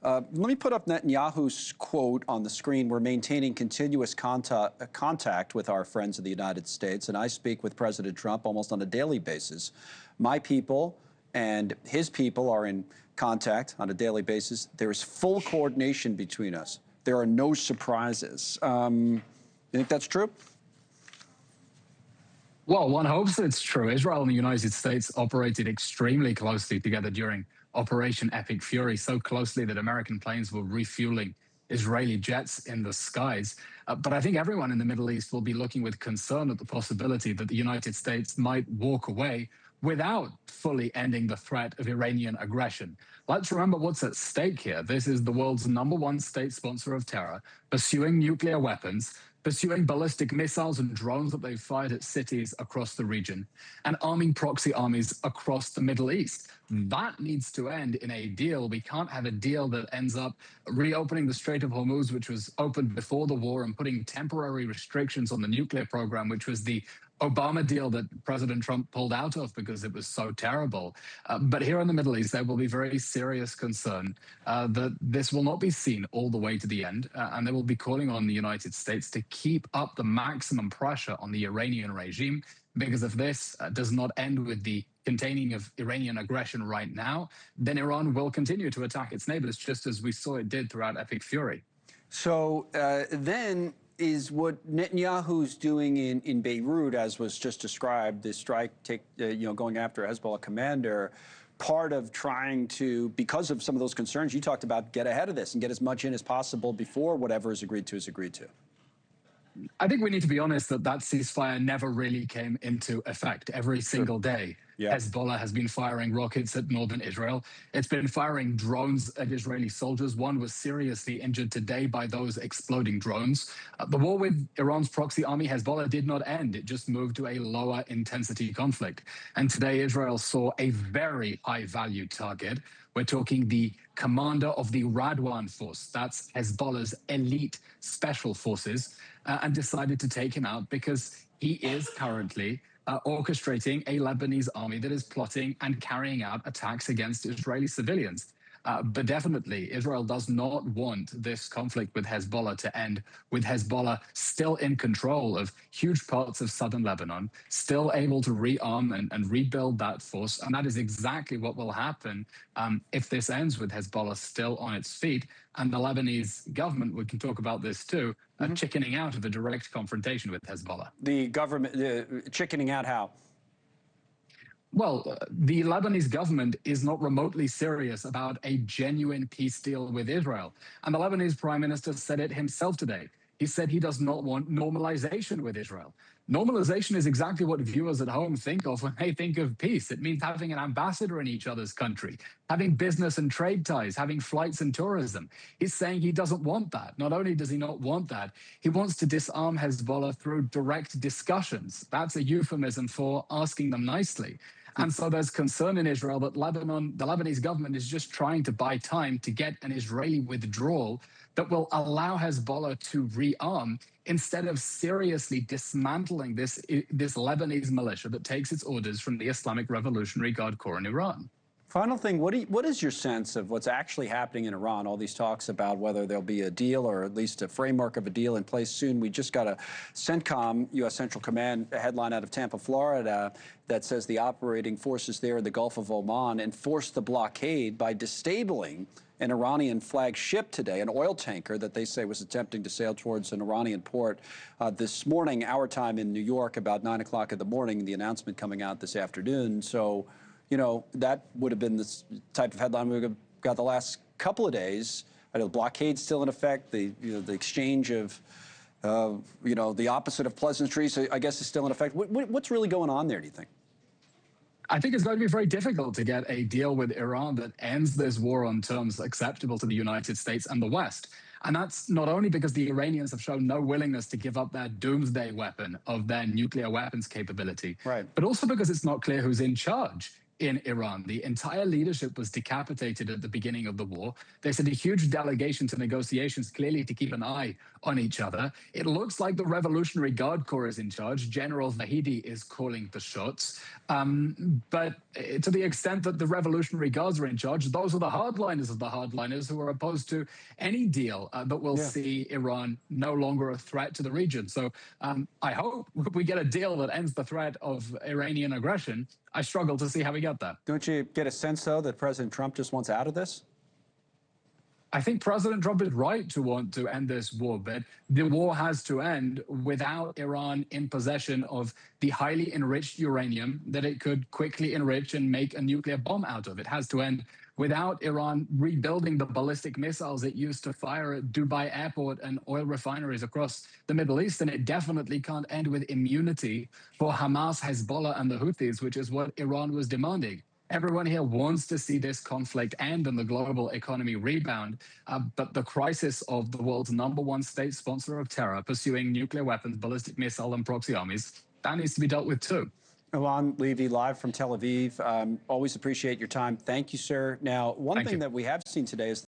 Let me put up Netanyahu's quote on the screen. We're maintaining continuous contact with our friends of the United States, and I speak with President Trump almost on a daily basis. My people and his people are in contact on a daily basis. There is full coordination between us. There are no surprises. You think that's true? Well, one hopes it's true. Israel and the United States operated extremely closely together during Operation Epic Fury, so closely that American planes were refueling Israeli jets in the skies. But I think everyone in the Middle East will be looking with concern at the possibility that the United States might walk away without fully ending the threat of Iranian aggression. Let's remember what's at stake here. This is the world's #1 state sponsor of terror, pursuing nuclear weapons, pursuing ballistic missiles and drones that they've fired at cities across the region, and arming proxy armies across the Middle East. That needs to end in a deal. We can't have a deal that ends up reopening the Strait of Hormuz, which was opened before the war, and putting temporary restrictions on the nuclear program, which was the Obama deal that President Trump pulled out of because it was so terrible. But here in the Middle East, there will be very serious concern that this will not be seen all the way to the end, and they will be calling on the United States to keep up the maximum pressure on the Iranian regime, because if this does not end with the containing of Iranian aggression right now, then Iran will continue to attack its neighbors, just as we saw it did throughout Epic Fury. So then is what Netanyahu's doing in Beirut, as was just described, this strike going after a Hezbollah commander, part of trying to, because of some of those concerns you talked about, get ahead of this and get as much in as possible before whatever is agreed to is agreed to? I think we need to be honest that ceasefire never really came into effect. Every single day, Hezbollah has been firing rockets at northern Israel. It's been firing drones at Israeli soldiers. One was seriously injured today by those exploding drones. The war with Iran's proxy army, Hezbollah, did not end. It just moved to a lower intensity conflict. And today, Israel saw a very high-value target. We're talking the commander of the Radwan force. That's Hezbollah's elite special forces, and decided to take him out because he is currently orchestrating a Lebanese army that is plotting and carrying out attacks against Israeli civilians. But definitely, Israel does not want this conflict with Hezbollah to end, with Hezbollah still in control of huge parts of southern Lebanon, still able to rearm and rebuild that force. And that is exactly what will happen if this ends with Hezbollah still on its feet. And the Lebanese government, we can talk about this too, chickening out of a direct confrontation with Hezbollah. The government, chickening out how? Well, the Lebanese government is not remotely serious about a genuine peace deal with Israel. And the Lebanese prime minister said it himself today. He said he does not want normalization with Israel. Normalization is exactly what viewers at home think of when they think of peace. It means having an ambassador in each other's country, having business and trade ties, having flights and tourism. He's saying he doesn't want that. Not only does he not want that, he wants to disarm Hezbollah through direct discussions. That's a euphemism for asking them nicely. And so there's concern in Israel that the Lebanese government is just trying to buy time to get an Israeli withdrawal that will allow Hezbollah to rearm instead of seriously dismantling this Lebanese militia that takes its orders from the Islamic Revolutionary Guard Corps in Iran. Final thing, what is your sense of what's actually happening in Iran? All these talks about whether there'll be a deal or at least a framework of a deal in place soon. We just got a CENTCOM, U.S. Central Command, a headline out of Tampa, Florida, that says the operating forces there in the Gulf of Oman enforced the blockade by disabling an Iranian flagged ship today, an oil tanker that they say was attempting to sail towards an Iranian port this morning, our time in New York, about 9 o'clock in the morning, the announcement coming out this afternoon. So, you know, that would have been the type of headline we got the last couple of days. I know the blockade's still in effect. The exchange of, the opposite of pleasantries, I guess, is still in effect. What's really going on there, do you think? I think it's going to be very difficult to get a deal with Iran that ends this war on terms acceptable to the United States and the West. And that's not only because the Iranians have shown no willingness to give up their doomsday weapon of their nuclear weapons capability, but also because it's not clear who's in charge. in Iran. The entire leadership was decapitated at the beginning of the war. They sent a huge delegation to negotiations, clearly to keep an eye on each other. It looks like the Revolutionary Guard Corps is in charge. General Vahidi is calling the shots. But to the extent that the Revolutionary Guards are in charge, those are the hardliners of the hardliners who are opposed to any deal that will see Iran no longer a threat to the region. So I hope we get a deal that ends the threat of Iranian aggression. I struggle to see how we get that. Don't you get a sense, though, that President Trump just wants out of this? I think President Trump is right to want to end this war, but the war has to end without Iran in possession of the highly enriched uranium that it could quickly enrich and make a nuclear bomb out of. It has to end without Iran rebuilding the ballistic missiles it used to fire at Dubai airport and oil refineries across the Middle East. And it definitely can't end with immunity for Hamas, Hezbollah, and the Houthis, which is what Iran was demanding. Everyone here wants to see this conflict end and the global economy rebound, but the crisis of the world's #1 state sponsor of terror pursuing nuclear weapons, ballistic missile, and proxy armies, that needs to be dealt with too. Eylon Levy, live from Tel Aviv. Always appreciate your time. Thank you, sir. Now, one thing that we have seen today is